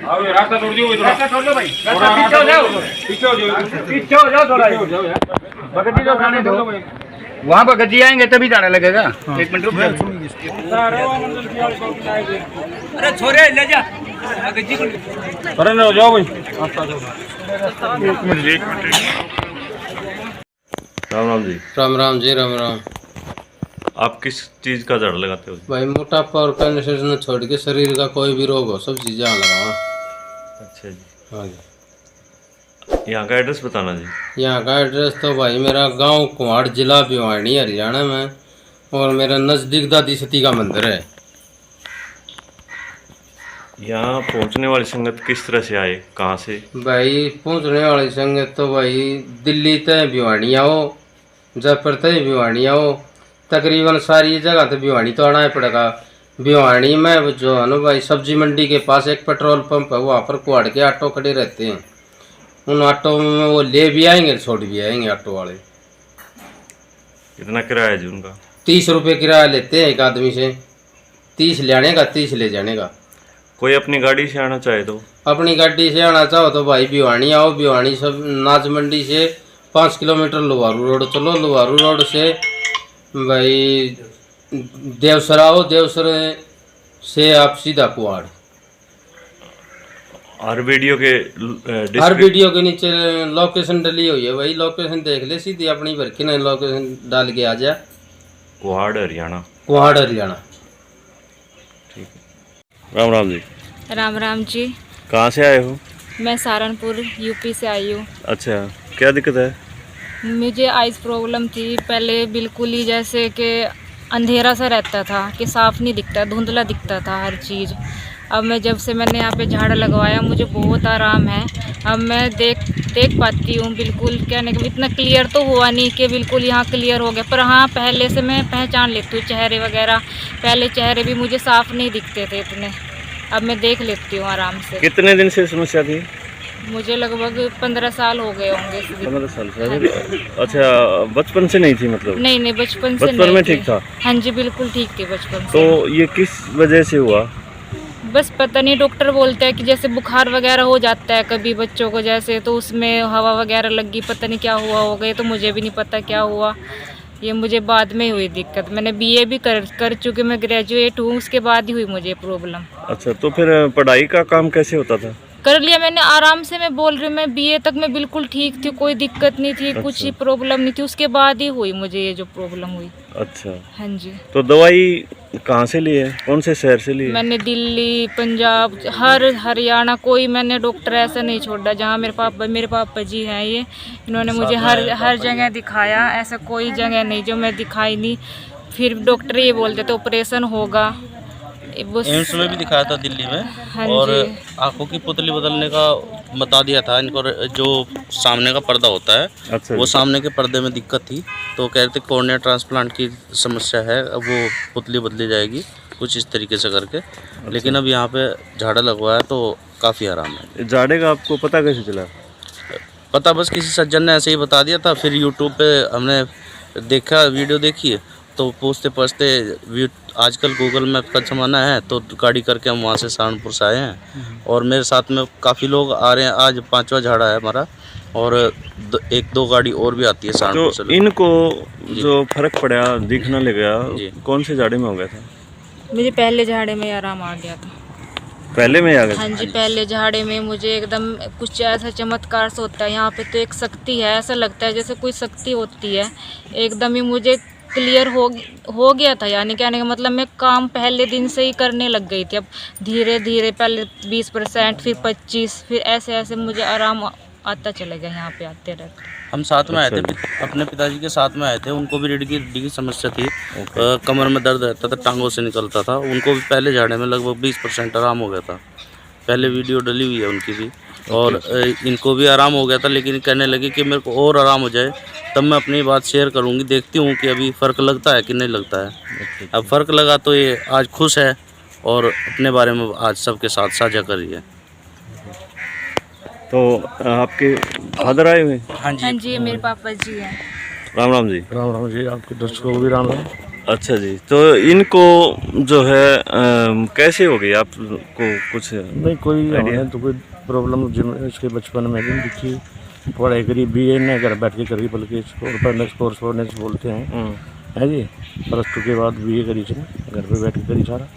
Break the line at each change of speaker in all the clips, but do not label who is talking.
रास्ता छोड़ दियो, रास्ता छोड़ दो भाई, पीछे हो जाओ, पीछे हो जाओ थोड़ा, भगत जी खाने दो, वहाँ भगत जी आएंगे तभी जाने लगेगा। एक मिनट रुक जाओ। अरे छोरे ले जा भगत जी को, अरे ना जाओ भाई। एक मिनट।
राम राम जी।
राम राम जी, राम राम।
आप किस चीज का झाड़ लगाते हो?
भाई मोटापा और कैंसर छोड़ के शरीर का कोई भी रोग हो सब चीजें लगावा।
अच्छा जी।
हाँ जी।
यहाँ का एड्रेस बताना जी।
यहाँ का एड्रेस तो भाई मेरा गांव कुहाड़, जिला भिवानी, हरियाणा में, और मेरा नज़दीक दादी सती का मंदिर है।
यहाँ पहुँचने वाली संगत किस तरह से आए, कहाँ से?
भाई पहुँचने वाली संगत तो भाई दिल्ली तय भिवानी आओ, जयपुर तय भिवानी आओ, तकरीबन सारी जगह तो भिवानी तो आना ही पड़ेगा। भिवानी में जो है ना भाई सब्जी मंडी के पास एक पेट्रोल पंप है, वहाँ पर कुहाड़ के ऑटो खड़े रहते हैं। उन ऑटो में वो ले भी आएंगे छोड़ भी आएंगे ऑटो वाले।
कितना किराया है जी उनका?
30 रुपये किराया लेते हैं एक आदमी से, 30 ले आने का 30 ले जाने का।
कोई अपनी गाड़ी से आना चाहे तो?
अपनी गाड़ी से आना चाहो तो भाई भिवानी आओ, भिवानी सब नाच मंडी से 5 किलोमीटर लुहारू रोड चलो, लुहारू रोड से भाई देवसर आओ, देवसर से आप सीधा कुहाड़।
हर वीडियो के
हर वीडियो के नीचे लोकेशन डली हुई है भाई, लोकेशन देख ले, सीधी अपनी भर के लोकेशन डाल के आ जा।
कुहाड़ हरियाणा।
कुहाड़ हरियाणा।
ठीक है। राम राम जी।
राम राम जी।
कहाँ से आए हो?
मैं सहारनपुर यूपी से आई हूँ।
अच्छा, क्या दिक्कत है?
मुझे आइज प्रॉब्लम थी पहले, बिल्कुल ही जैसे कि अंधेरा सा रहता था, कि साफ नहीं दिखता, धुंधला दिखता था हर चीज़। अब मैं जब से मैंने यहाँ पे झाड़ लगवाया मुझे बहुत आराम है। अब मैं देख पाती हूँ बिल्कुल, कहने का इतना क्लियर तो हुआ नहीं कि बिल्कुल यहाँ क्लियर हो गया, पर हाँ पहले से मैं पहचान लेती हूँ चेहरे वगैरह। पहले चेहरे भी मुझे साफ नहीं दिखते थे इतने, अब मैं देख लेती हूँ आराम से।
कितने दिन से समस्या थी?
मुझे लगभग 15 साल हो गए होंगे।
15 साल से? अच्छा, बचपन से नहीं थी मतलब?
नहीं बचपन से
बचपन में ठीक था?
हाँ जी बिल्कुल ठीक थी बचपन से।
तो ये किस वजह से हुआ?
बस पता नहीं, डॉक्टर बोलते हैं कि जैसे बुखार वगैरह हो जाता है कभी बच्चों को जैसे, तो उसमें हवा वगैरह लगी, पता नहीं क्या हुआ हो गए, तो मुझे भी नहीं पता क्या हुआ। ये मुझे बाद में हुई दिक्कत। मैंने बीए भी कर चुके, मैं ग्रेजुएट हूँ, उसके बाद ही हुई मुझे प्रॉब्लम।
अच्छा, तो फिर पढ़ाई का काम कैसे होता था?
कर लिया मैंने आराम से, मैं बोल रही हूँ, मैं बीए तक मैं बिल्कुल ठीक थी, कोई दिक्कत नहीं थी। अच्छा। कुछ ही प्रॉब्लम नहीं थी, उसके बाद ही हुई मुझे ये जो प्रॉब्लम हुई।
अच्छा।
हाँ जी।
तो दवाई कहाँ से ली है, कौन से शहर से ली है?
मैंने दिल्ली, पंजाब, हरियाणा, कोई मैंने डॉक्टर ऐसा नहीं छोड़ा। जहाँ मेरे पापा जी हैं ये, इन्होंने मुझे हर जगह दिखाया, ऐसा कोई जगह नहीं जो मैं दिखाई नहीं। फिर डॉक्टर ये बोलते थे ऑपरेशन होगा।
एम्स में भी दिखाया था दिल्ली में।
हाँ
और
जी।
आंखों की पुतली बदलने का बता दिया था इनको, जो सामने का पर्दा होता है।
अच्छा।
वो सामने के पर्दे में दिक्कत थी, तो कह रहे थे कॉर्निया ट्रांसप्लांट की समस्या है, अब वो पुतली बदली जाएगी कुछ इस तरीके से करके। अच्छा। लेकिन अब यहाँ पे झाड़ा लगवाया तो काफ़ी आराम है।
झाड़े का आपको पता कैसे चला?
पता बस किसी सज्जन ने ऐसे ही बता दिया था, फिर यूट्यूब पे हमने देखा, वीडियो देखी, तो पूछते पूछते आजकल गूगल मैप का ज़माना है, तो गाड़ी करके हम वहाँ से सहारनपुर से आए हैं। और मेरे साथ में काफ़ी लोग आ रहे हैं, आज 5वां झाड़ा है हमारा, और 1-2 गाड़ी और भी आती है सहारनपुर से।
तो इनको जो फर्क पड़ा, दिखना लग गया, कौन से झाड़े में हो गया था?
मुझे पहले झाड़े में आराम आ गया था।
पहले में आ गया?
हाँ जी, पहले झाड़े में मुझे एकदम कुछ ऐसा चमत्कार से होता है। यहाँ पे तो एक शक्ति है, ऐसा लगता है जैसे कोई शक्ति होती है। एकदम ही मुझे क्लियर हो गया था, यानी कहने का मतलब मैं काम पहले दिन से ही करने लग गई थी। अब धीरे धीरे पहले 20%, फिर 25%, फिर ऐसे ऐसे मुझे आराम आता चला गया यहाँ पे आते रहते।
हम साथ में आए थे, अपने पिताजी के साथ में आए थे, उनको भी रीढ़ की समस्या थी। कमर में दर्द रहता था, टांगों से निकलता था, उनको भी पहले झाड़े में लगभग 20% आराम हो गया था। पहले वीडियो डली हुई है उनकी भी, और इनको भी आराम हो गया था। लेकिन कहने लगे कि मेरे को और आराम हो जाए तब मैं अपनी बात शेयर करूंगी, देखती हूँ कि अभी फ़र्क लगता है कि नहीं लगता है। अब फ़र्क लगा तो ये आज खुश है और अपने बारे में आज सबके साथ साझा कर रही है।
तो आपके फादर आए हुए?
हाँ जी, मेरे पापा जी हैं।
राम राम जी।
राम राम जी, आपके दर्शकों को भी राम राम।
अच्छा जी, तो इनको जो है कैसे हो गई आपको कुछ
नहीं कोई हमें तो कोई प्रॉब्लम इसके बचपन में भी नहीं दिखी। पढ़ाई करी BA ने घर बैठ के करी, बल्कि इसको कोर्स बोलते हैं, है जी। +2 के बाद BA करी इसने, घर पे बैठ के करी सारा।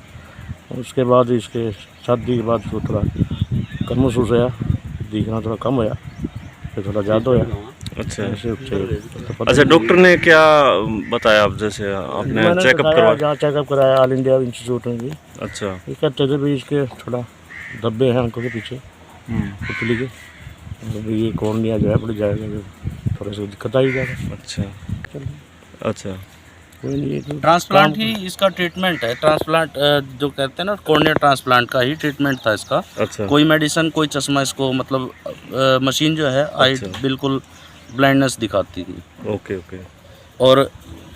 उसके बाद इसके शादी के बाद उसको थोड़ा कम महसूस होया, दिखना थोड़ा कम होया, फिर थोड़ा ज़्यादा होया।
अच्छा
ऐसे तो
अच्छा, डॉक्टर ने क्या बताया आप, जैसे आपने चेकअप करवाया?
जहाँ चेकअप कराया ऑल इंडिया इंस्टीट्यूट में भी,
अच्छा,
ये कहते थे भी इसके थोड़ा धब्बे हैं आंखों के पीछे पुतली के, तो ये कौन लिया जाए पड़ जाएगा, थोड़ा सा दिक्कत आई जाएगा।
अच्छा अच्छा,
कोई नहीं, तो
ट्रांसप्लांट ही इसका ट्रीटमेंट है। ट्रांसप्लांट जो कहते हैं ना, कॉर्निया ट्रांसप्लांट का ही ट्रीटमेंट था इसका।
अच्छा,
कोई मेडिसिन, कोई चश्मा इसको, मतलब मशीन जो है आई
अच्छा।
बिल्कुल ब्लाइंडनेस दिखाती थी।
Okay okay.
और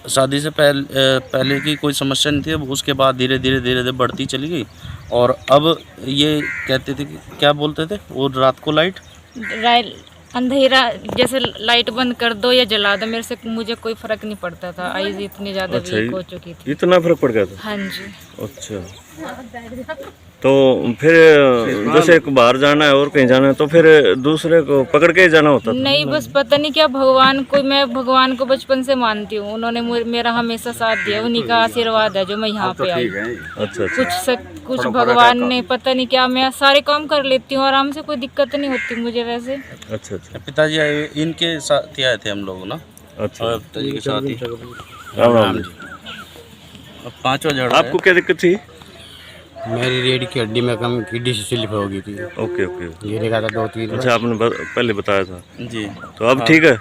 शादी से पहले की कोई समस्या नहीं थी, अब उसके बाद धीरे धीरे बढ़ती चली गई। और अब ये कहते थे कि क्या बोलते थे वो, रात को लाइट
अंधेरा जैसे लाइट बंद कर दो या जला दो, मेरे से मुझे कोई फर्क नहीं पड़ता था। आईज इतनी ज़्यादा
अच्छा,
वीक हो चुकी थी।
इतना फर्क पड़ गया था?
हाँ जी।
अच्छा, तो फिर जैसे बाहर जाना है और कहीं जाना है तो फिर दूसरे को पकड़ के ही जाना होता था?
नहीं, बस पता नहीं क्या भगवान को, मैं भगवान को बचपन से मानती हूँ, उन्होंने मेरा हमेशा साथ दिया, उन्हीं का आशीर्वाद है जो मैं यहाँ पे आई।
अच्छा,
कुछ भगवान ने पता नहीं क्या, मैं सारे काम कर लेती हूँ आराम से, कोई दिक्कत नहीं होती मुझे वैसे।
अच्छा अच्छा,
पिताजी आए, इनके साथ ही आए थे हम लोग ना।
अच्छा,
और पिताजी के साथ ही
राम राम जी।
अब 5वां झगड़ा
आपको क्या दिक्कत थी?
मेरी रीढ़ की हड्डी में कम किडनी से स्लिप हो गई थी,
ओके ओके।
गिरे का था 2-3 बार।
अच्छा, आपने पहले बताया था
जी।
तो अब ठीक है?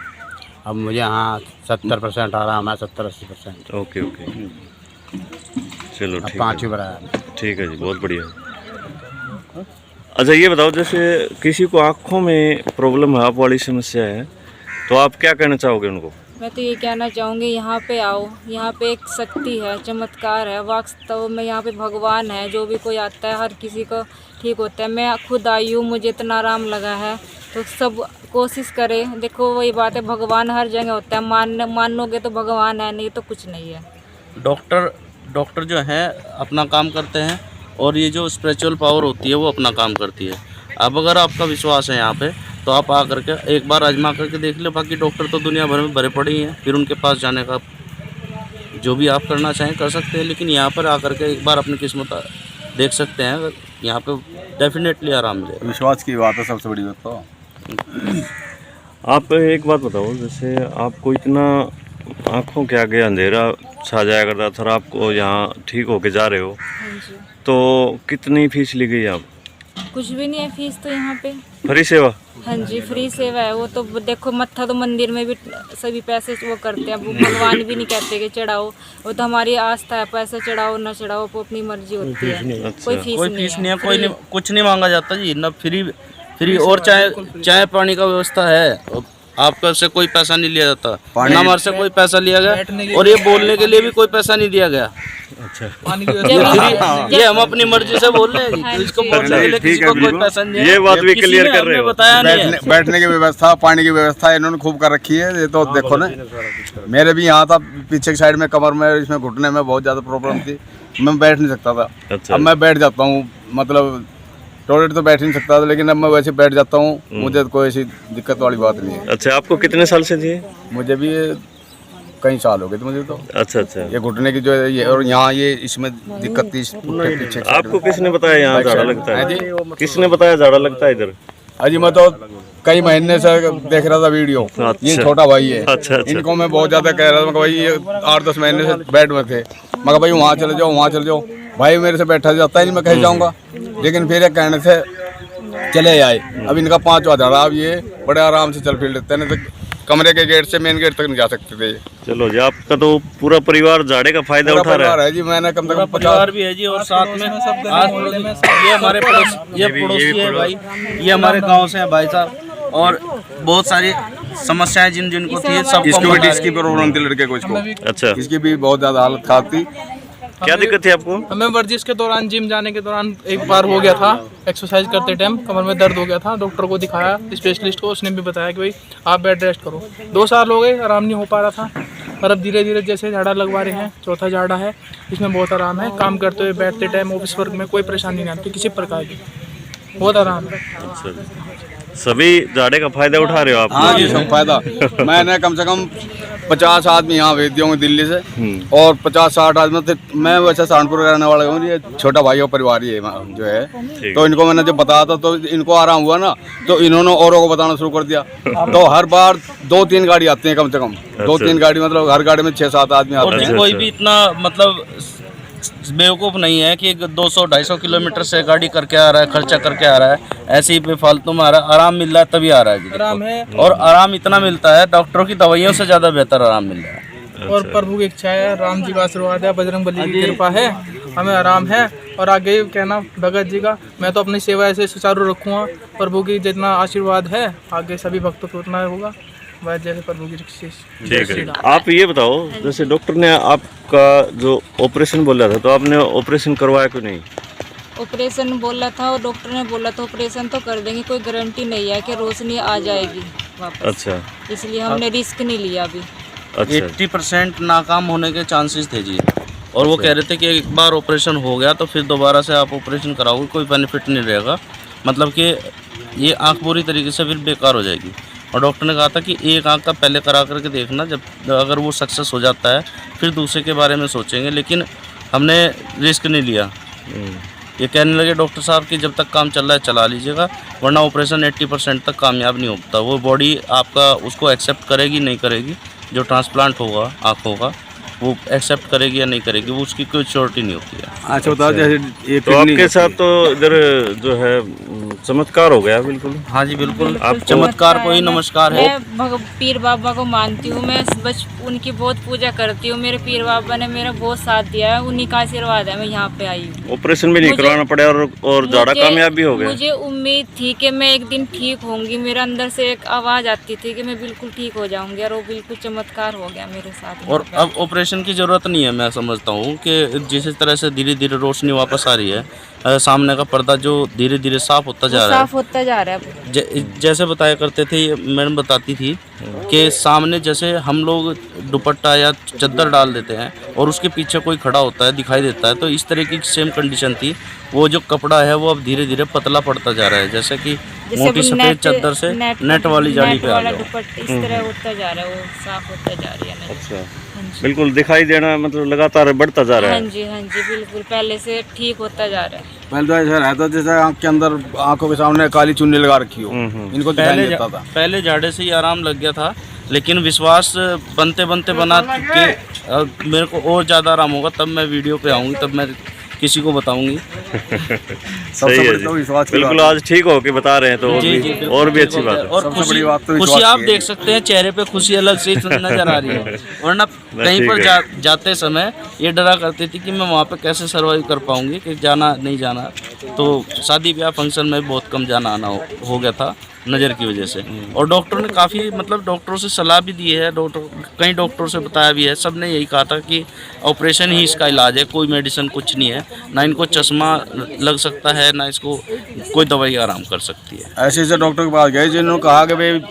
अब मुझे हाँ 70% आराम है, 70-80%।
ओके ओके, चलो
अब
ठीक
5
है,
बार आया।
ठीक है जी, बहुत बढ़िया। अच्छा, ये बताओ, जैसे किसी को आँखों में प्रॉब्लम है, आप वाली समस्या है, तो आप क्या कहना चाहोगे उनको?
मैं तो ये कहना चाहूँगी, यहाँ पे आओ, यहाँ पे एक शक्ति है, चमत्कार है, वास्तव में यहाँ पे भगवान है। जो भी कोई आता है हर किसी को ठीक होता है। मैं खुद आई हूँ, मुझे इतना आराम लगा है, तो सब कोशिश करें। देखो वही बात है, भगवान हर जगह होता है, मानोगे तो भगवान है, नहीं तो कुछ नहीं है।
डॉक्टर जो है अपना काम करते हैं, और ये जो स्पिरिचुअल पावर होती है वो अपना काम करती है। अब अगर आपका विश्वास है यहाँ पे, तो आप आ करके एक बार आजमा करके देख लो। बाकी डॉक्टर तो दुनिया भर में भरे पड़े ही हैं, फिर उनके पास जाने का जो भी आप करना चाहें कर सकते हैं, लेकिन यहाँ पर आकर के एक बार अपनी किस्मत देख सकते हैं। यहाँ पे डेफिनेटली आराम मिलेगा।
विश्वास की बात है सबसे बड़ी बात। तो
आप एक बात बताओ, जैसे आपको इतना आँखों के आगे अंधेरा छा जाया करता था, और आपको यहाँ ठीक होके जा रहे हो,
हाँ जी।
तो कितनी फीस ली गई आप?
कुछ भी नहीं है फीस तो यहाँ पे।
फ्री सेवा?
हाँ जी, फ्री सेवा है। वो तो देखो, मत्था तो मंदिर में भी सभी पैसे वो करते हैं, वो भगवान भी नहीं कहते कि चढ़ाओ, वो तो हमारी आस्था है, पैसे चढ़ाओ ना चढ़ाओ वो अपनी मर्जी होती है। कोई फीस नहीं है,
कोई कुछ नहीं मांगा जाता जी, ना फ्री। और चाय पानी का व्यवस्था है, आपका से कोई पैसा नहीं लिया जाता, ना हमारे से कोई पैसा लिया गया, और ये बोलने के लिए भी कोई पैसा नहीं दिया गया।
अच्छा,
ये हम अपनी मर्जी से बोल रहे हैं, इसको बोलने के लिए किसी को कोई पैसा नहीं है।
ये बात भी क्लियर कर रहे हो।
बताया नहीं है।
बैठने की व्यवस्था, पानी की व्यवस्था इन्होंने खूब कर रखी है। ये तो देखो ना, मेरे भी यहाँ था पीछे की साइड में, कमर में, इसमें घुटने में बहुत ज़्यादा प्रॉब्लम थी, मैं बैठ नहीं सकता था।
अच्छा।
अब मैं बैठ जाता हूँ, मतलब टॉयलेट तो बैठ नहीं सकता था, लेकिन अब मैं वैसे बैठ जाता हूँ, मुझे कोई ऐसी दिक्कत वाली बात नहीं है।
अच्छा, आपको कितने साल से थी?
मुझे भी कई साल हो गए थे मुझे तो।
अच्छा अच्छा,
ये घुटने की जो है ये, और यहाँ ये इसमें दिक्कत थी पीछे।
आपको किसने बताया यहाँ झाड़ा लगता है? किसने बताया झाड़ा लगता है इधर?
अजी मैं तो कई महीने से देख रहा था वीडियो।
अच्छा।
ये छोटा भाई है।
अच्छा अच्छा,
इनको मैं बहुत ज्यादा कह रहा था, भाई ये 8-10 महीने से बेड में थे, मगर भाई वहाँ चले जाओ, वहाँ चले जाओ। भाई मेरे से बैठा जाता ही नहीं, मैं कहीं जाऊँगा, लेकिन फिर एक कहने से चले आए। अब इनका 5वां झाड़ा, अब ये बड़े आराम से चल फिर लेते हैं, नहीं तो कमरे के गेट से मेन गेट तक नहीं जा सकते थे।
चलो जी, आपका तो पूरा परिवार झाड़े का फायदा उठा रहा है
जी। मैंने कम से कम 50
परिवार भी है जी, और साथ में ये हमारे पड़ोसी है भाई, ये हमारे गांव से है भाई साहब, और बहुत सारी समस्याएं जिनको थी सब।
इसको भी डिस्क की प्रॉब्लम थी लड़के को, इसको।
अच्छा,
इसकी भी बहुत ज्यादा हालत खराब थी।
क्या दिक्कत थी आपको?
हमें वर्जिश के दौरान, जिम जाने के दौरान एक बार हो गया था, एक्सरसाइज करते टाइम कमर में दर्द हो गया था। डॉक्टर को दिखाया, स्पेशलिस्ट को, उसने भी बताया कि भाई आप बेड रेस्ट करो। 2 साल हो गए, आराम नहीं हो पा रहा था। और अब धीरे धीरे जैसे झाड़ा लगवा रहे हैं, चौथा झाड़ा है, इसमें बहुत आराम है। काम करते हुए, बैठते टाइम, ऑफिस वर्क में कोई परेशानी नहीं आती किसी प्रकार की, बहुत आराम है।
सभी झाड़े का फायदा उठा रहे हो आप?
हाँ जी, सब फायदा। मैंने कम से कम 50 आदमी यहाँ भेज दिए होंगे दिल्ली से, और 50-60 आदमी मैं वैसे सहारनपुर रहने वाला हूँ, ये छोटा भाई और परिवार ये जो है, तो इनको मैंने जब बताया था तो इनको आराम हुआ ना, तो इन्होंने औरों को बताना शुरू कर दिया। तो हर बार 2-3 गाड़ी आती है, कम से कम 2-3 गाड़ी, मतलब हर गाड़ी में 6-7 आदमी आते हैं।
कोई भी इतना मतलब बेवकूफ़ नहीं है कि 200-250 किलोमीटर से गाड़ी करके आ रहा है, खर्चा करके आ रहा है, ऐसे ही बेफालतू में आ रहा है। आराम मिल रहा है तभी आ रहा है जी,
आराम है,
और आराम इतना मिलता है, डॉक्टरों की दवाइयों से ज़्यादा बेहतर आराम मिल रहा है।
और प्रभु की इच्छा है, राम जी का आशीर्वाद है, बजरंग बली की कृपा है, हमें आराम है। और आगे कहना भगत जी का, मैं तो अपनी सेवा ऐसे सुचारू रखूँगा, प्रभु की जितना आशीर्वाद है आगे सभी भक्तों को उतना होगा, वह जैसे प्रभु की
ठीक है। आप ये बताओ, जैसे डॉक्टर ने आपका जो ऑपरेशन बोला था, तो आपने ऑपरेशन करवाया क्यों नहीं?
ऑपरेशन बोला था और डॉक्टर ने बोला था ऑपरेशन तो कर देंगे, कोई गारंटी नहीं है कि रोशनी आ जाएगी वापस।
अच्छा,
इसलिए हमने रिस्क नहीं लिया अभी।
अच्छा,
80% नाकाम होने के चांसेस थे जी, और वो कह रहे थे कि एक बार ऑपरेशन हो गया तो फिर दोबारा से आप ऑपरेशन कराओगे, कोई बेनिफिट नहीं रहेगा, मतलब कि ये आँख पूरी तरीके से फिर बेकार हो जाएगी। और डॉक्टर ने कहा था कि एक आँख का पहले करा करके देखना, जब अगर वो सक्सेस हो जाता है फिर दूसरे के बारे में सोचेंगे, लेकिन हमने रिस्क नहीं लिया। ये कहने लगे डॉक्टर साहब कि जब तक काम चल रहा है चला लीजिएगा, वरना ऑपरेशन 80% तक कामयाब नहीं होता, वो बॉडी आपका उसको एक्सेप्ट करेगी नहीं करेगी, जो ट्रांसप्लांट होगा आँखों का वो एक्सेप्ट करेगी या नहीं करेगी, वो उसकी कोई श्योरिटी नहीं होती है।
अच्छा बताओ, जैसे ये
तो आपके साथ तो इधर जो है चमत्कार हो गया बिल्कुल।
हाँ जी बिल्कुल, आप चमत्कार को ही नमस्कार है।
मैं पीर बाबा को मानती हूँ, मैं उनकी बहुत पूजा करती हूँ। मेरे पीर बाबा ने मेरा बहुत साथ दिया है, उन्हीं का आशीर्वाद है मैं यहाँ पे आई हूँ।
ऑपरेशन भी नहीं करवाना पड़ा और झाड़ा कामयाब भी हो गया।
मुझे उम्मीद थी कि मैं एक दिन ठीक होंगी, मेरे अंदर से एक आवाज़ आती थी कि मैं बिल्कुल ठीक हो जाऊंगी, और वो बिल्कुल चमत्कार हो गया मेरे साथ।
और अब ऑपरेशन की ज़रूरत नहीं है, मैं समझता हूँ कि जिस तरह से धीरे धीरे रोशनी वापस आ रही है, सामने का पर्दा जो धीरे धीरे साफ होता जा रहा है,
साफ होता जा रहा है।
जैसे बताया करते थे, मैडम बताती थी कि सामने जैसे हम लोग दुपट्टा या चद्दर डाल देते हैं और उसके पीछे कोई खड़ा होता है, दिखाई देता है, तो इस तरह की सेम कंडीशन थी। वो जो कपड़ा है वो अब धीरे धीरे पतला पड़ता जा रहा है, जैसे कि मोटी सफ़ेद चद्दर से नेट वाली जाली पे आ गया,
इस तरह होता जा रहा है, वो साफ होता जा रही है।
अच्छा, बिल्कुल दिखाई देना मतलब लगातार बढ़ता जा रहा है।
हाँ जी बिल्कुल, पहले से ठीक होता जा रहा है।
पहले तो ऐसा रहता जैसे आँख के अंदर, आँखों के सामने काली चुन्नी लगा रखी हो, इनको दिखाई नहीं देता था।
पहले झाड़े से ही आराम लग गया था, लेकिन विश्वास बनते बनते बना के मेरे को और ज़्यादा आराम होगा, तब मैं वीडियो पे आऊँगी, तब मैं किसी को बताऊंगी।
सही है जी, बिल्कुल आज ठीक हो के बता रहे हैं तो
जी,
और भी अच्छी बात है।
और खुशी आप देख सकते हैं, चेहरे पे खुशी अलग से नजर आ रही है, वरना कहीं पर जाते समय ये डरा करती थी कि मैं वहाँ पे कैसे सर्वाइव कर पाऊंगी, कि जाना नहीं जाना। तो शादी ब्याह फंक्शन में बहुत कम जाना आना हो गया था नज़र की वजह से। और डॉक्टर ने काफ़ी मतलब डॉक्टरों से सलाह भी दी है, कई डॉक्टरों से बताया भी है, सब ने यही कहा था कि ऑपरेशन ही इसका इलाज है, कोई मेडिसिन कुछ नहीं है, ना इनको चश्मा लग सकता है, ना इसको कोई दवाई आराम कर सकती है।
ऐसे ऐसे डॉक्टर के पास गए जिन्होंने कहा कि भाई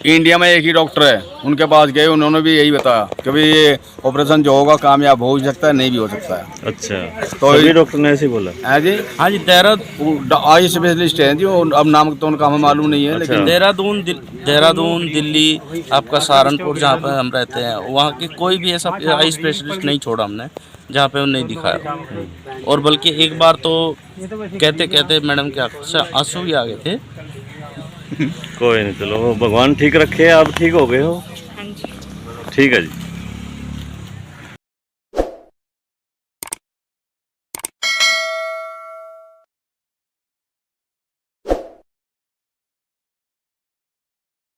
इंडिया में एक ही डॉक्टर है, उनके पास गए, उन्होंने भी यही बताया कि भाई ये ऑपरेशन जो होगा कामयाब हो सकता है, नहीं भी हो सकता है।
अच्छा,
तो
सभी डॉक्टर ने ऐसे ही बोला
है जी।
हाँ जी,
आई स्पेशलिस्ट हैं जी, अब नाम तो उनका हमें मालूम नहीं है, लेकिन
देहरादून दिल्ली, आपका सहारनपुर जहाँ पर हम रहते हैं, वहाँ के कोई भी ऐसा आई स्पेशलिस्ट नहीं छोड़ा हमने जहाँ पे उन्हें नहीं दिखाया। और बल्कि एक बार तो कहते कहते मैडम के आंखों से आंसू भी आ गए थे।
कोई नहीं, चलो भगवान ठीक रखे, आप ठीक हो गए हो। ठीक है जी।